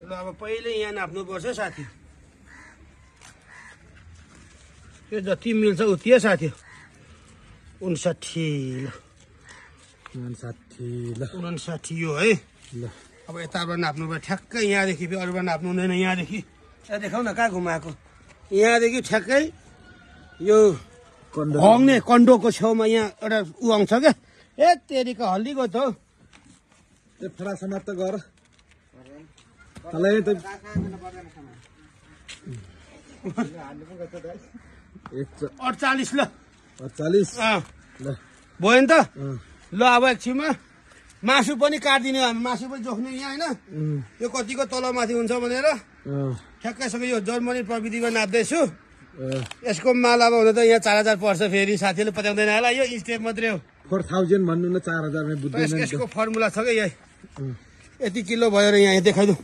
ल अब पहिले यहाँ नाप्नुपर्छ साथी। यो जति मिल्छ उति साथी। 59 ल 59 यो है। ल अब यताबाट नाप्नु भयो ठ्याक्कै यहाँदेखि फेरि अरूबाट नाप्नु हुँदैन। यहाँदेखि यहाँ देखाउ न कहाँ घुमाएको। यहाँदेखि ठ्याक्कै यो हङ्ने कन्डोको छेउमा यहाँ एउटा उ आउँछ क्या। ए तेरिको हल्दी गयो त हौ। त्यो फडा समाप्त गर। 48 ल 48 ल भयो नि त। ल अब एकछिनमा मासु पनि काटिदिने हामी। मासु पनि जोख्ने यहाँ होइन। यो कतिको तलमाथि हुन्छ भनेर ठ्याक्कैसँग यो जर्मनी प्रविधिमा नाप्दैछु। यसको माल अब हुन त यहाँ 4000 पर्छ। फेरि साथीले पत्याउँदैन होला। यो स्टेप मात्रै हो। 4000 भन्नु न 4000 मा बुझ्दैन। यसको फर्मुला छ क्या यही। यति किलो भयो र यहाँ देखाइदु।